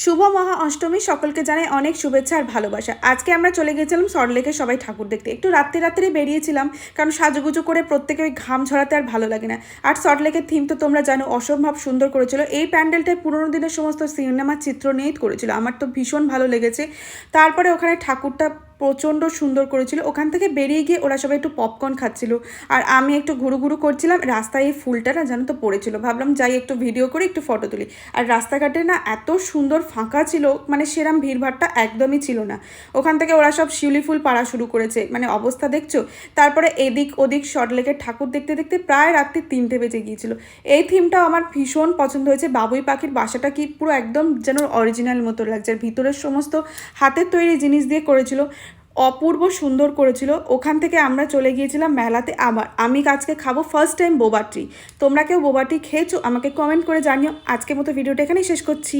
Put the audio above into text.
শুভ মহা অষ্টমী সকলকে জানাই অনেক শুভেচ্ছা আর ভালোবাসা। আজকে আমরা চলে গিয়েছিলাম সল্টলেকে সবাই ঠাকুর দেখতে। একটু রাত্রে বেরিয়েছিলাম, কারণ সাজুগুজু করে প্রত্যেকে ওই ঘাম ঝরাতে আর ভালো লাগে না। আর সল্টলেকের থিম তো তোমরা জানো, অসম্ভব সুন্দর করেছিল। এই প্যান্ডেলটায় পুরোনো দিনের সমস্ত সিনেমার চিত্র নিয়েই করেছিল, আমার তো ভীষণ ভালো লেগেছে। তারপরে ওখানে ঠাকুরটা প্রচণ্ড সুন্দর করেছিল। ওখান থেকে বেরিয়ে গিয়ে ওরা সবাই একটু পপকর্ন খাচ্ছিল, আর আমি একটু ঘুরু করছিলাম। রাস্তায় এই ফুলটা না জানো তো পড়েছিল, ভাবলাম যাই একটু ভিডিও করে একটু ফটো তুলি। আর রাস্তাঘাটে না এত সুন্দর ফাঁকা ছিল, মানে সেরম ভিড়ভাড়টা একদমই ছিল না। ওখান থেকে ওরা সব শিউলি ফুল পাড়া শুরু করেছে, মানে অবস্থা দেখছো। তারপরে এদিক ওদিক সল্টলেকের ঠাকুর দেখতে দেখতে প্রায় রাত্রি 3টে বেজে গিয়েছিল। এই থিমটাও আমার ভীষণ পছন্দ হয়েছে। বাবুই পাখির বাসাটা কি পুরো একদম যেন অরিজিনাল মতো লাগছে, আর ভিতরের সমস্ত হাতের তৈরি জিনিস দিয়ে করেছিল, অপূর্ব সুন্দর করেছিল। ওখান থেকে আমরা চলে গিয়েছিলাম মেলাতে। আবার আমি আজকে খাবো ফার্স্ট টাইম বোবা ট্রি। তোমরা কেউ বোবা ট্রি খেয়েছো? আমাকে কমেন্ট করে জানিও। আজকের মতো ভিডিওটা এখানেই শেষ করছি।